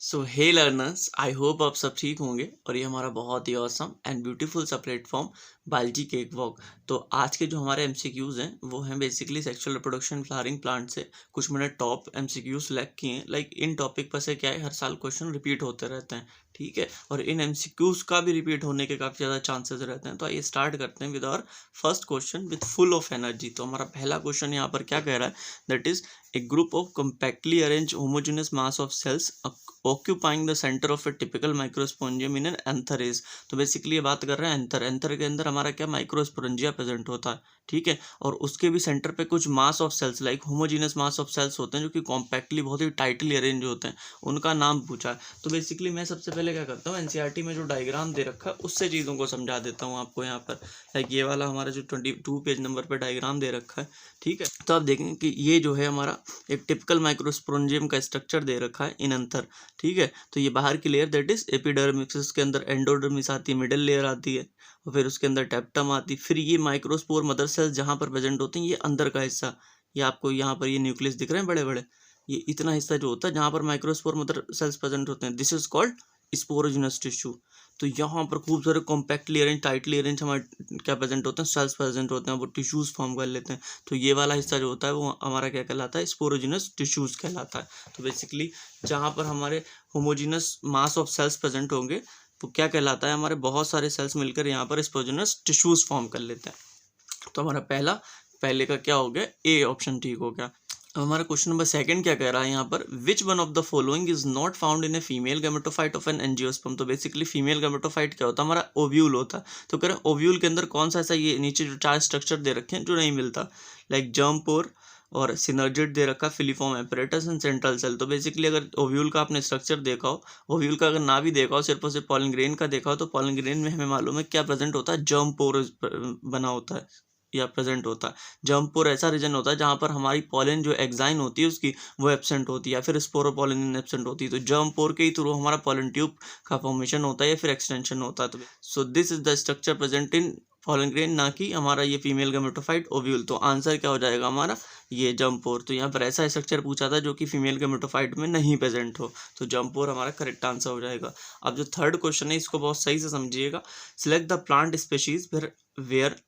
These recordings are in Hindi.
So hey learners, I hope आप सब ठीक होंगे और ये हमारा बहुत ही ऑसम एंड ब्यूटीफुल सा प्लेटफॉर्म बायोलॉजी केक वॉक। तो आज के जो हमारे एमसीक्यूज़ हैं वो हैं basically sexual reproduction flowering plant से कुछ मैंने टॉप एमसीक्यूज़ सेलेक्ट किए हैं। लाइक इन टॉपिक पर से क्या है, हर साल क्वेश्चन रिपीट होते रहते हैं, ठीक है, और इन एमसीक्यूज़ का भी रिपीट होने के काफ़ी ज़्यादा चांसेस रहते हैं। तो आइए स्टार्ट करते हैं with our first question with full of energy. तो हमारा पहला क्वेश्चन यहाँ पर क्या कह रहा है, that is a group of compactly arranged homogeneous mass of cells occupying the center of a typical microsporangium in an anther is। तो बेसिकली ये बात कर रहे हैं एंथर। एंथर के अंदर हमारा क्या माइक्रोस्पोरेंजिया प्रेजेंट होता है, ठीक है, और उसके भी सेंटर पे कुछ mass of cells like homogeneous mass of cells होते हैं जो कि कॉम्पैक्टली बहुत ही टाइटली अरेंज होते हैं, उनका नाम पूछा है। तो बेसिकली मैं सबसे पहले क्या करता हूँ, एनसीईआरटी में जो डायग्राम दे रखा है उससे चीज़ों को समझा देता हूँ आपको। यहाँ पर लाइक ये वाला हमारा जो 22 पेज नंबर पर डायग्राम दे रखा है, ठीक है, तो आप देखेंगे कि ये जो है हमारा एक टिपिकल माइक्रोस्पोरेंजियम का स्ट्रक्चर दे रखा है इन अंतर, ठीक है। तो ये बाहर की लेयर दैट इज एपिडर्मिस, उसके अंदर एंडोडर्मिस आती है, मिडिल लेयर आती है, और फिर उसके अंदर टेप्टम आती है। फिर ये माइक्रोस्पोर मदर सेल्स जहाँ पर प्रेजेंट होती हैं, ये अंदर का हिस्सा, ये आपको यहाँ पर ये न्यूक्लियस दिख रहे हैं बड़े बड़े, ये इतना हिस्सा जो होता है जहाँ पर माइक्रोस्पोर मदर सेल्स प्रेजेंट होते हैं, this is called sporogenous tissue. तो यहाँ पर खूब सारे कॉम्पैक्टली अरेंज टाइटली अरेंज हमारे क्या प्रेजेंट होते हैं, सेल्स प्रेजेंट होते हैं, वो टिश्यूज फॉर्म कर लेते हैं। तो ये वाला हिस्सा जो होता है वो हमारा क्या कहलाता है, स्पोरोजिनस टिश्यूज कहलाता है। तो बेसिकली जहाँ पर हमारे homogeneous mass of cells present होंगे वो क्या कहलाता है, हमारे बहुत सारे सेल्स मिलकर यहाँ पर स्पोरोजिनस टिश्यूज फॉर्म कर लेते हैं। तो हमारा पहले का क्या हो गया, ए ऑप्शन ठीक हो गया। अब हमारा क्वेश्चन नंबर सेकंड क्या कह रहा है यहाँ पर, which one of the following is not found in a female gametophyte of an angiosperm. तो बेसिकली फीमेल गैमेटोफाइट क्या होता है, हमारा ओव्यूल होता है। तो कह रहे हैं ओव्यूल के अंदर कौन सा ऐसा, ये नीचे जो 4 स्ट्रक्चर दे रखे हैं जो नहीं मिलता, लाइक जर्म पोर और सिनर्जिड दे रखा, filiform apparatus and central cell. तो बेसिकली अगर ओव्यूल का आपने स्ट्रक्चर देखा हो, ओव्यूल का अगर ना भी देखा हो, सिर्फ और सिर्फ पॉलन ग्रेन का देखा हो, तो पॉलन ग्रेन में हमें मालूम है क्या प्रेजेंट होता है, जर्म पोर बना होता है या प्रेजेंट होता है। जर्म पोर ऐसा रीजन होता है जहाँ पर हमारी पॉलन जो एग्जाइन होती है उसकी वो एब्सेंट होती है, या फिर स्पोरोपोलिन एब्सेंट होती है। तो जर्म पोर के ही थ्रू हमारा पॉलन ट्यूब का फॉर्मेशन होता है या फिर एक्सटेंशन होता है। तो so this is the structure present in pollen grain, ना कि हमारा ये फीमेल गैमेटोफाइट ओव्यूल। तो आंसर क्या हो जाएगा हमारा, ये जर्म पोर। तो यहाँ पर ऐसा स्ट्रक्चर पूछा था जो कि फीमेल गैमेटोफाइट में नहीं प्रेजेंट हो, तो जर्म पोर हमारा करेक्ट आंसर हो जाएगा। अब जो थर्ड क्वेश्चन है इसको बहुत सही से समझिएगा, select the plant species where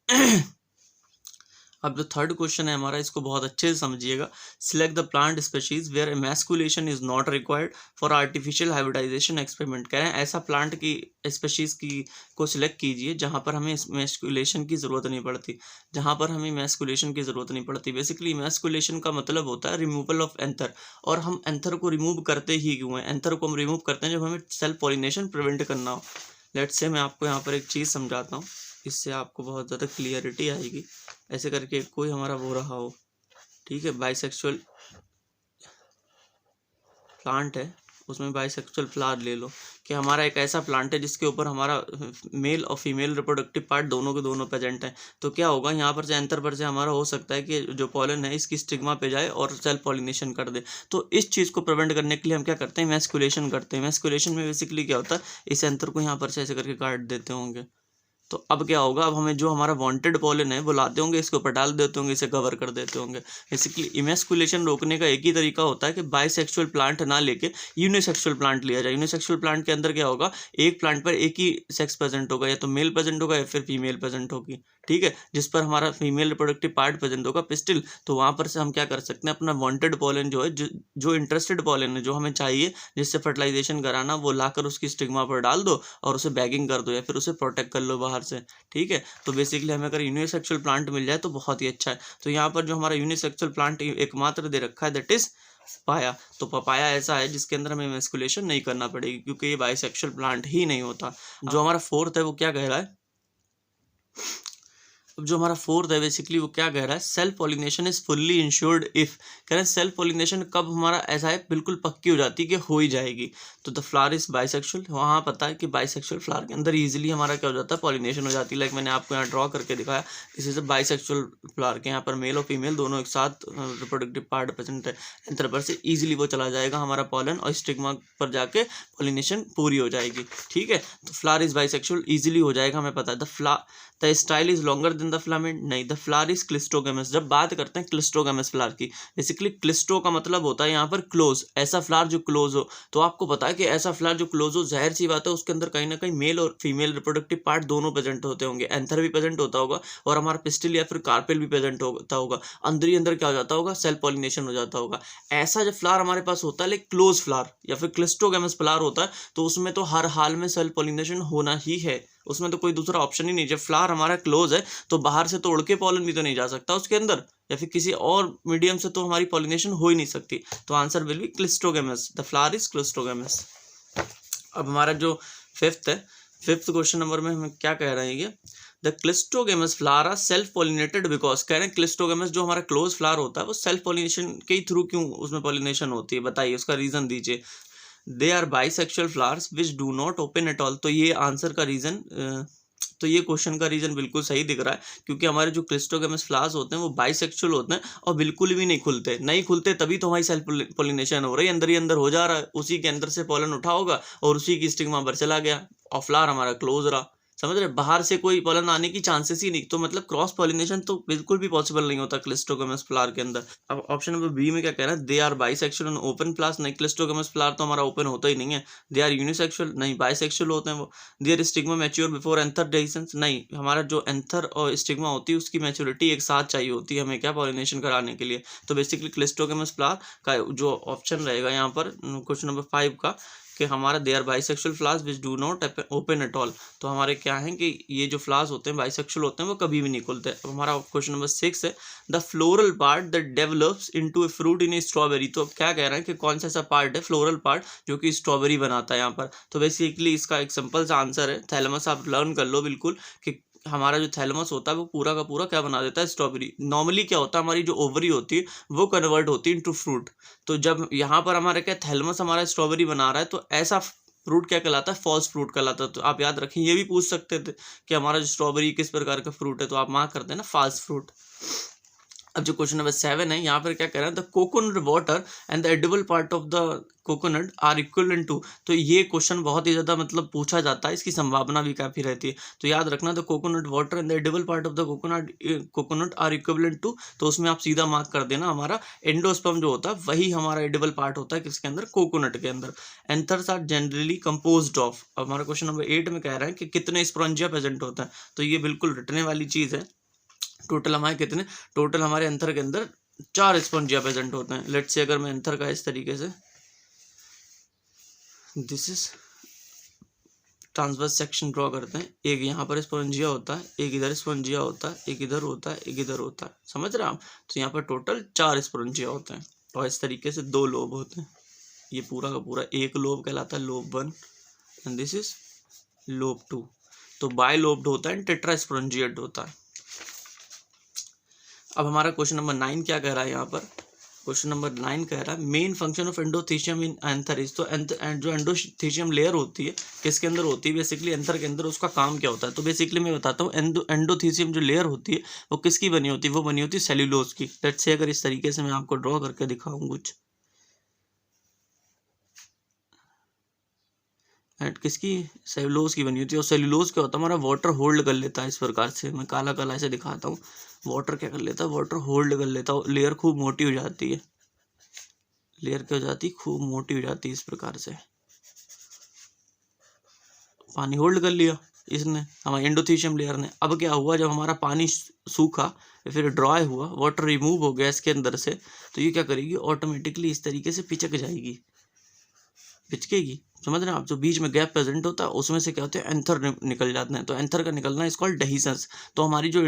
अब जो थर्ड क्वेश्चन है हमारा, इसको बहुत अच्छे से समझिएगा, select the plant species where emasculation is not required for artificial hybridization experiment. कह रहे हैं ऐसा प्लांट की स्पेशीज की को सिलेक्ट कीजिए जहां पर हमें एमैस्कुलेशन की ज़रूरत नहीं पड़ती, जहां पर हमें एमैस्कुलेशन की ज़रूरत नहीं पड़ती। बेसिकली एमैस्कुलेशन का मतलब होता है रिमूवल ऑफ एंथर, और हम एंथर को रिमूव करते ही क्यों हैं, एंथर को हम रिमूव करते हैं जब हमें सेल्फ पॉलिनेशन प्रिवेंट करना हो। लेट्स से मैं आपको यहाँ पर एक चीज़ समझाता हूँ, इससे आपको बहुत ज़्यादा क्लियरिटी आएगी। ऐसे करके कोई हमारा वो रहा हो, ठीक है, बाइसेक्सुअल प्लांट है, उसमें बाइसेक्सुअल फ्लावर ले लो, कि हमारा एक ऐसा प्लांट है जिसके ऊपर हमारा मेल और फीमेल रिप्रोडक्टिव पार्ट दोनों के दोनों प्रेजेंट हैं। तो क्या होगा, यहाँ पर से एंथर पर से हमारा हो सकता है कि जो पॉलन है इसकी स्टिग्मा पे जाए और सेल्फ पॉलिनेशन कर दे। तो इस चीज़ को प्रिवेंट करने के लिए हम क्या करते हैं, मैस्कुलेशन करते हैं। मैस्कुलेशन में बेसिकली क्या होता है, इस एंथर को यहाँ पर से ऐसे करके काट देते होंगे। तो अब क्या होगा, अब हमें जो हमारा वांटेड पॉलन है वो लाते होंगे, इसके ऊपर डाल देते होंगे, इसे कवर कर देते होंगे। बेसिकली इमैस्कुलेशन रोकने का एक ही तरीका होता है कि बाइसेक्सुअल प्लांट ना लेके यूनिसेक्सुअल प्लांट लिया जाए। यूनिसेक्सुअल प्लांट के अंदर क्या होगा, एक प्लांट पर एक ही सेक्स प्रेजेंट होगा, या तो मेल प्रेजेंट होगा या फिर फीमेल प्रेजेंट होगी, ठीक है, जिस पर हमारा फीमेल रिप्रोडक्टिव पार्ट प्रेजेंट होगा पिस्टिल। तो वहाँ पर से हम क्या कर सकते हैं, अपना वांटेड पॉलन जो है, जो इंटरेस्टेड पॉलन है, जो हमें चाहिए जिससे फर्टिलाइजेशन कराना, वो लाकर उसकी स्टिग्मा पर डाल दो और उसे बैगिंग कर दो या फिर उसे प्रोटेक्ट कर लो बाहर से, ठीक है। तो बेसिकली हमें अगर यूनिसेक्सुअल प्लांट मिल जाए तो बहुत ही अच्छा है। तो यहाँ पर जो हमारा यूनिसेक्सुअल प्लांट एकमात्र दे रखा है दैट इज पपाया। तो पपाया ऐसा है जिसके अंदर हमें मैस्कुलेशन नहीं करना पड़ेगी, क्योंकि ये बाइसेक्सुअल प्लांट ही नहीं होता। जो हमारा फोर्थ है वो क्या कह रहा है, अब जो हमारा फोर्थ है बेसिकली वो क्या कह रहा है, self pollination is fully insured if. कह रहे हैं सेल्फ पॉलिनेशन कब हमारा ऐसा है बिल्कुल पक्की हो जाती है कि हो ही जाएगी। तो द फ्लावर इज बाइसेक्सुअल, वहाँ पता है कि बाइसेक्सुअल फ्लावर के अंदर इजीली हमारा क्या हो जाता है, पॉलिनेशन हो जाती है। लाइक मैंने आपको यहाँ ड्रॉ करके दिखाया, this is a bisexual flower के यहाँ पर मेल और फीमेल दोनों एक साथ रिप्रोडक्टिव पार्ट प्रेजेंट है, एंथर पर से इजीली वो चला जाएगा हमारा पॉलन और स्टिग्मा पर जाके पॉलिनेशन पूरी हो जाएगी, ठीक है। तो फ्लावर इज बाइसेक्सुअल इजीली हो जाएगा, हमें पता है। The style is longer than the filament, नहीं। The flower is cleistogamous. जब बात करते हैं क्लिस्टोगेमस फ्लावर की, बेसिकली क्लिस्टो का मतलब होता है यहाँ पर क्लोज, ऐसा फ्लावर जो क्लोज हो। तो आपको पता है कि ऐसा फ्लावर जो क्लोज हो, जाहिर सी बात है उसके अंदर कहीं ना कहीं मेल और फीमेल रिप्रोडक्टिव पार्ट दोनों प्रेजेंट होते होंगे, एंथर भी प्रेजेंट होता होगा और हमारा पिस्टिल या फिर कार्पेल भी प्रेजेंट होता होगा। अंदर ही अंदर क्या हो जाता होगा, सेल्फ पॉलिनेशन हो जाता होगा। ऐसा जब फ्लावर हमारे पास होता है, लाइक क्लोज फ्लावर या फिर क्लिस्टोगेमस फ्लावर होता है, तो उसमें तो हर हाल में सेल्फ पॉलिनेशन होना ही है, उसमें तो कोई दूसरा ऑप्शन ही नहीं। जब फ्लावर हमारा क्लोज है तो बाहर से तो उड़ के पॉलन भी तो नहीं जा सकता उसके अंदर, या फिर किसी और मीडियम से तो हमारी पॉलिनेशन हो ही नहीं सकती। तो answer will be cleistogamous, the flower is cleistogamous. अब हमारा जो फिफ्थ है, फिफ्थ क्वेश्चन नंबर में हमें क्या कह रहे हैं, ये the cleistogamous flower are self pollinated because, कह रहे हैं क्लिस्टोगेमस जो हमारा क्लोज फ्लावर होता है वो सेल्फ पॉलिनेशन के ही थ्रू क्यों उसमें पॉलिनेशन होती है, बताइए उसका रीजन दीजिए। They are bisexual flowers which do not open at all. तो ये आंसर का रीजन, तो ये क्वेश्चन का रीजन बिल्कुल सही दिख रहा है, क्योंकि हमारे जो क्लिस्टोगेमस फ्लावर्स होते हैं वो बाइसेक्सुअल होते हैं और बिल्कुल भी नहीं खुलते तभी तो हमारी सेल्फ पॉलिनेशन हो रही है, अंदर ही अंदर हो जा रहा है, उसी के अंदर से पॉलन उठा होगा और उसी की स्टिग्मा पर चला गया और फ्लावर हमारा क्लोज रहा। समझ रहे, बाहर से कोई पॉलन आने की चांसेस ही नहीं, तो मतलब क्रॉस पॉलिनेशन तो बिल्कुल भी पॉसिबल नहीं होता क्लिस्टोगेमस फ्लावर के अंदर। अब ऑप्शन नंबर बी में क्या कह रहा है, they are bisexual and open flowers, नहीं क्लिस्टोगेमस फ्लावर तो हमारा ओपन होता ही नहीं है। दे आर यूनिसेक्सुअल, नहीं बाइसेक्सुअल होते हैं वो। They are stigma mature before anther dehiscence, नहीं हमारा जो एंथर और स्टिग्मा होती है उसकी मैच्योरिटी एक साथ चाहिए होती है हमें क्या, पॉलिनेशन कराने के लिए। तो बेसिकली क्लिस्टोगेमस फ्लावर का जो ऑप्शन रहेगा यहाँ पर क्वेश्चन नंबर 5 का, कि हमारा they are bisexual flowers which do not open at all. तो हमारे क्या है कि ये जो फ्लावर्स होते हैं बाइसेक्सुअल होते हैं वो कभी भी नहीं खुलते। अब हमारा क्वेश्चन नंबर 6 है, the floral part that develops into a fruit in A strawberry. तो अब क्या कह रहे हैं कि कौन सा ऐसा पार्ट है फ्लोरल पार्ट जो कि स्ट्रॉबेरी बनाता है यहाँ पर। तो बेसिकली इसका एक सिंपल सा आंसर है थैलेमस, आप लर्न कर लो बिल्कुल कि हमारा जो थैलेमस होता है वो पूरा का पूरा क्या बना देता है, स्ट्रॉबेरी। नॉर्मली क्या होता है, हमारी जो ओवरी होती है वो कन्वर्ट होती है इनटू फ्रूट। तो जब यहाँ पर हमारा क्या थैलेमस हमारा स्ट्रॉबेरी बना रहा है, तो ऐसा फ्रूट क्या कहलाता है, फॉल्स फ्रूट कहलाता है। तो आप याद रखें, ये भी पूछ सकते थे कि हमारा जो स्ट्रॉबेरी किस प्रकार का फ्रूट है, तो आप मार्क करते हैं ना फॉल्स फ्रूट। अब जो क्वेश्चन नंबर 7 है, यहाँ पर क्या कह रहा है, the coconut water and the edible part of the coconut are equivalent to. तो ये क्वेश्चन बहुत ही ज़्यादा मतलब पूछा जाता है, इसकी संभावना भी काफ़ी रहती है। तो याद रखना, the coconut water and the edible part of the coconut are equivalent to. तो उसमें आप सीधा मार्क कर देना, हमारा एंडोस्पर्म जो होता है वही हमारा एडिबल पार्ट होता है किसके अंदर, कोकोनट के अंदर। Anthers are generally composed of. अब हमारा क्वेश्चन नंबर 8 में कह रहा है कि कितने स्पोरेंजिया प्रेजेंट होता है। तो ये बिल्कुल रटने वाली चीज़ है। टोटल हमारे कितने, टोटल हमारे एंथर के अंदर 4 स्पॉन्जिया प्रेजेंट होते हैं। लेट्स से अगर मैं एंथर का इस तरीके से, this is transverse section draw करते हैं, एक यहाँ पर स्पॉन्जिया होता है, एक इधर स्पॉन्जिया होता है, एक इधर होता है, एक इधर होता है, समझ रहे हैं आप। तो यहाँ पर टोटल 4 स्पॉन्जिया होते हैं और इस तरीके से 2 लोब होते हैं। ये पूरा का पूरा एक लोब कहलाता है lobe 1 and this is lobe 2। तो बाय लोब्ड होता है, टेट्रा स्पॉन्जिएट होता है। अब हमारा क्वेश्चन नंबर 9 क्या कह रहा है यहाँ पर, क्वेश्चन नंबर 9 कह रहा है main function of endothecium in anther is. तो जो एंडोथीशियम लेयर होती है किसके अंदर होती है, बेसिकली एंथर के अंदर, उसका काम क्या होता है। तो बेसिकली मैं बताता हूँ, एंडोथीशियम जो लेयर होती है वो किसकी बनी होती है, वो बनी होती है सेल्यूलोज की। लेट्स से अगर इस तरीके से मैं आपको ड्रॉ करके दिखाऊँ कुछ, एंड किसकी, सेल्यूलोज की बनी होती है। और सेल्यूलोज क्या होता है, हमारा वाटर होल्ड कर लेता है इस प्रकार से। मैं काला काला ऐसे दिखाता हूँ, वाटर क्या कर लेता है, वाटर होल्ड कर लेता है, लेयर खूब मोटी हो जाती है, लेयर क्या हो जाती है, खूब मोटी हो जाती है इस प्रकार से। पानी होल्ड कर लिया इसने, हमारे एंडोथीशियम लेयर ने। अब क्या हुआ, जब हमारा पानी सूखा फिर ड्राई हुआ, वाटर रिमूव हो गया इसके अंदर से, तो ये क्या करेगी, ऑटोमेटिकली इस तरीके से पिचक जाएगी, पिचकेगी, समझ रहे हैं आप। जो बीच में गैप प्रेजेंट होता है उसमें से क्या होता है, एंथर निकल जाते हैं। तो एंथर का निकलना इज कॉल्ड डेhiscence। तो हमारी जो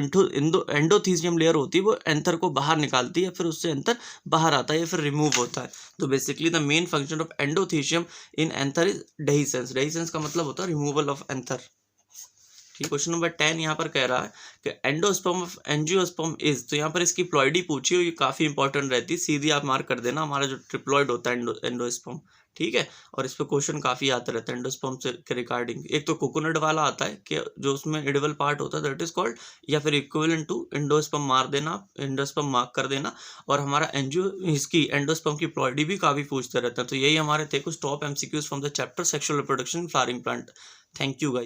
एंडोथीशियम लेयर होती है वो एंथर को बाहर निकालती है, फिर उससे एंथर बाहर आता है या फिर रिमूव होता है। तो basically the main function of endothecium in anther is dehiscence. Dehiscence का मतलब होता है रिमूवल ऑफ एंथर। ठीक, क्वेश्चन नंबर 10 यहाँ पर कह रहा है कि एंडोस्पर्म ऑफ एंजियोस्पर्म इज। तो यहाँ पर इसकी प्लॉइडी पूछी हुई, काफ़ी इंपॉर्टेंट रहती है, सीधी आप मार्क कर देना, हमारा जो ट्रिप्लॉइड होता है एंडोस्पर्म, ठीक है। और इस पर क्वेश्चन काफ़ी आता रहता है एंडोस्पर्म से के रिगार्डिंग। एक तो कोकोनट वाला आता है कि जो उसमें एडिबल पार्ट होता है दैट इज कॉल्ड, या फिर इक्विवेलेंट टू एंडोस्पर्म मार देना, एंडोस्पर्म मार्क कर देना। और हमारा इसकी एंडोस्पर्म की प्लॉइडी भी काफ़ी पूछते रहते हैं। तो यही हमारे थे कुछ top MCQs from the chapter sexual reproduction flowering plant. Thank you guys.